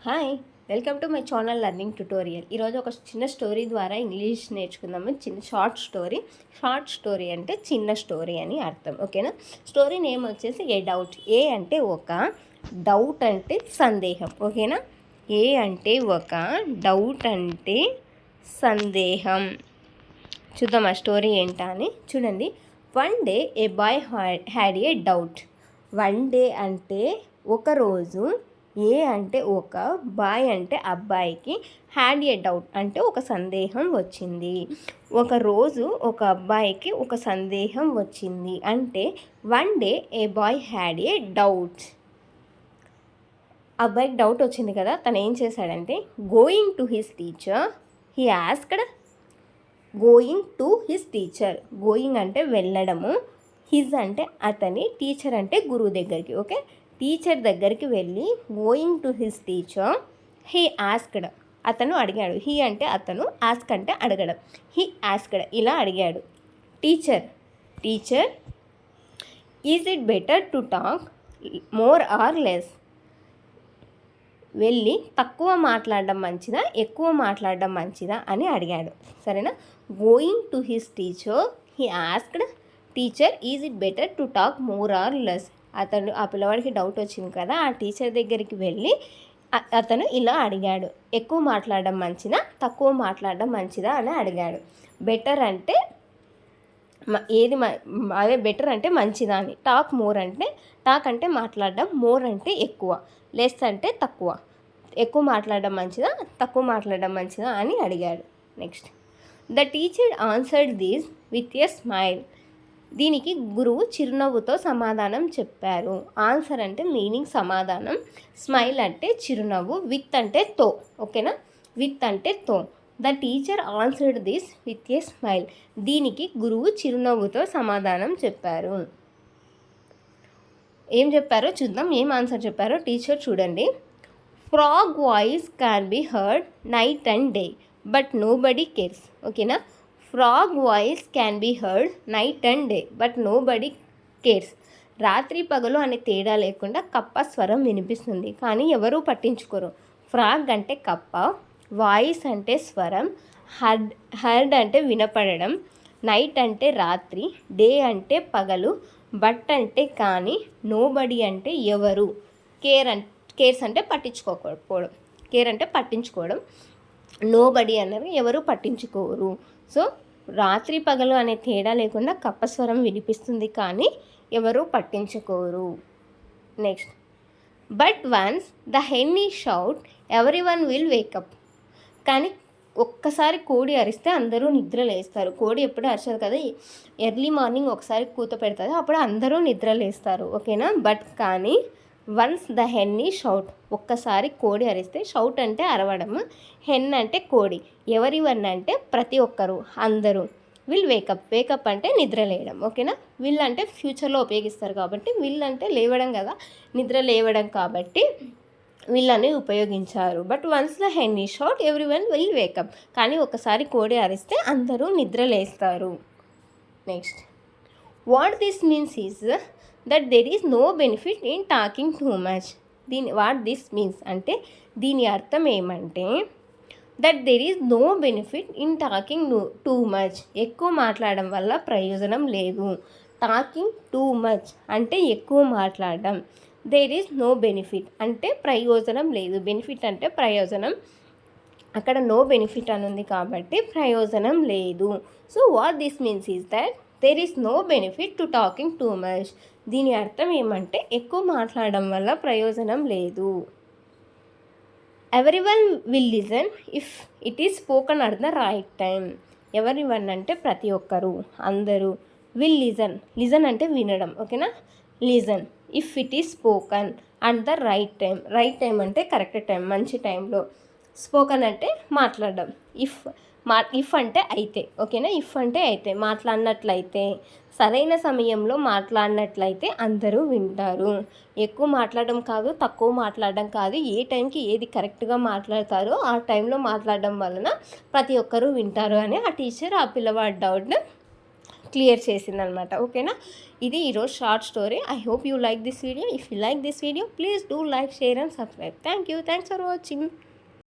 Hi, welcome to my channel learning tutorial. ఈరోజు ఒక చిన్న స్టోరీ ద్వారా ఇంగ్లీష్ నేర్చుకుందాము. షార్ట్ స్టోరీ అంటే చిన్న స్టోరీ అని అర్థం. ఓకేనా? స్టోరీ నేమ్ వచ్చేసి ఏ డౌట్. ఏ అంటే ఒక, డౌట్ అంటే సందేహం. ఓకేనా? ఏ అంటే ఒక, డౌట్ అంటే సందేహం. చూద్దాం ఆ స్టోరీ ఏంటా అని. చూడండి. One day a boy had a doubt. One day అంటే ఒకరోజు, ఏ అంటే ఒక, బాయ్ అంటే అబ్బాయికి, హ్యాడ్ ఏ డౌట్ అంటే ఒక సందేహం వచ్చింది. ఒకరోజు ఒక అబ్బాయికి ఒక సందేహం వచ్చింది అంటే one day a boy had a doubt. అబ్బాయికి డౌట్ వచ్చింది కదా, తను ఏం చేశాడంటే going to his teacher he asked. Going to his teacher, going అంటే వెళ్ళడము, హిజ్ అంటే అతని, టీచర్ అంటే గురువు దగ్గరికి. ఓకే, టీచర్ దగ్గరికి వెళ్ళి going to his teacher he asked, అతను అడిగాడు. హీ అంటే అతను, ఆస్క్ అంటే అడగడం. హీ ఆస్క్డ్ ఇలా అడిగాడు. Teacher is it better to talk more or less. వెళ్ళి తక్కువ మాట్లాడడం మంచిదా, ఎక్కువ మాట్లాడడం మంచిదా అని అడిగాడు. సరేనా? Going to his teacher he asked teacher is it better to talk more or less. ఆ పిల్లవాడికి డౌట్ వచ్చింది కదా, ఆ టీచర్ దగ్గరికి వెళ్ళి అతను ఇలా అడిగాడు. ఎక్కువ మాట్లాడడం మంచిదా, తక్కువ మాట్లాడడం మంచిదా అని అడిగాడు. బెటర్ అంటే ఏది అదే బెటర్ అంటే మంచిదా అని. టాక్ అంటే మాట్లాడడం, మోర్ అంటే ఎక్కువ, లెస్ అంటే తక్కువ. ఎక్కువ మాట్లాడడం మంచిదా, తక్కువ మాట్లాడడం మంచిదా అని అడిగాడు. Next, the teacher answered this with a smile. దీనికి గురువు చిరునవ్వుతో సమాధానం చెప్పారు. ఆన్సర్ అంటే మీనింగ్, సమాధానం. స్మైల్ అంటే చిరునవ్వు. విత్ అంటే తో. ఓకేనా? విత్ అంటే తో. The teacher answered this with a smile. దీనికి గురువు చిరునవ్వుతో సమాధానం చెప్పారు. ఏం చెప్పారో చూద్దాం. ఏం ఆన్సర్ చెప్పారో టీచర్ చూడండి. Frog voice can be heard night and day but nobody cares. ఓకేనా? Frog voice can be heard night and day but nobody cares. రాత్రి పగలు అనే తేడా లేకుండా కప్ప స్వరం వినిపిస్తుంది, కానీ ఎవరూ పట్టించుకోరు. ఫ్రాగ్ అంటే కప్ప, వాయిస్ అంటే స్వరం, హర్డ్ అంటే వినపడడం, నైట్ అంటే రాత్రి, డే అంటే పగలు, బట్ అంటే కానీ, నోబడి అంటే ఎవరు, కేర్స్ అంటే పట్టించుకోకపోవడం. కేర్ అంటే పట్టించుకోవడం, నోబడి అన్నారు ఎవరు పట్టించుకోరు. సో రాత్రి పగలు అనే తేడా లేకుండా కప్పస్వరం వినిపిస్తుంది, కానీ ఎవరు పట్టించుకోరు. Next, but once the hen ఈ shout every one will wake up. కానీ ఒక్కసారి కోడి అరిస్తే అందరూ నిద్ర లేస్తారు. కోడి ఎప్పుడు అరచదు కదా, ఎర్లీ మార్నింగ్ ఒకసారి కూత పెడుతుంది, అప్పుడు అందరూ నిద్ర లేస్తారు. ఓకేనా? బట్ కానీ వన్స్ ద హెన్ ఈ షౌట్, ఒక్కసారి కోడి అరిస్తే, షౌట్ అంటే అరవడం, హెన్ అంటే కోడి, ఎవరి వన్ అంటే ప్రతి ఒక్కరు, అందరూ, విల్ వేకప్ అంటే నిద్ర లేయడం. ఓకేనా? విల్ అంటే ఫ్యూచర్లో ఉపయోగిస్తారు కాబట్టి, విల్ అంటే లేవడం కదా, నిద్ర లేవడం కాబట్టి విల్ అని ఉపయోగించారు. బట్ వన్స్ ద హెన్ ఈ shout every one will wake up. కానీ ఒకసారి కోడి అరిస్తే అందరూ నిద్ర లేస్తారు. Next, what this means is that there is no benefit in talking too much. What this means అంటే దీని అర్థం ఏమంటే that there is no benefit in talking too much. ఎక్కువ మాట్లాడడం వల్ల ప్రయోజనం లేదు. టాకింగ్ టూ మచ్ అంటే ఎక్కువ మాట్లాడడం. దెర్ ఈజ్ నో బెనిఫిట్ అంటే ప్రయోజనం లేదు. బెనిఫిట్ అంటే ప్రయోజనం, అక్కడ నో బెనిఫిట్ అని ఉంది కాబట్టి ప్రయోజనం లేదు. So what this means is that there is no benefit to talking too much. దీని అర్థం ఏమంటే ఎక్కువ మాట్లాడడం వల్ల ప్రయోజనం లేదు. Every one will listen if it is spoken at the right time. Every one అంటే ప్రతి ఒక్కరు, అందరూ. విల్ లిజన్ అంటే వినడం. ఓకేనా? Listen if it is spoken at the right time. Right time అంటే కరెక్ట్ టైం, మంచి టైంలో. స్పోకన్ అంటే మాట్లాడడం. ఇఫ్ అంటే అయితే. ఓకేనా? ఇఫ్ అంటే అయితే, మాట్లాడినట్లయితే, సరైన సమయంలో మాట్లాడినట్లయితే అందరూ వింటారు. ఎక్కువ మాట్లాడడం కాదు, తక్కువ మాట్లాడడం కాదు, ఏ టైంకి ఏది కరెక్ట్గా మాట్లాడతారో ఆ టైంలో మాట్లాడడం వలన ప్రతి ఒక్కరూ వింటారు అని ఆ టీచర్ ఆ పిల్లవాడి డౌట్ని క్లియర్ చేసిందనమాట. ఓకేనా, ఇది ఈరోజు short story. I hope you like this video. If you like this video please do like, share and subscribe. Thank you. Thanks for watching.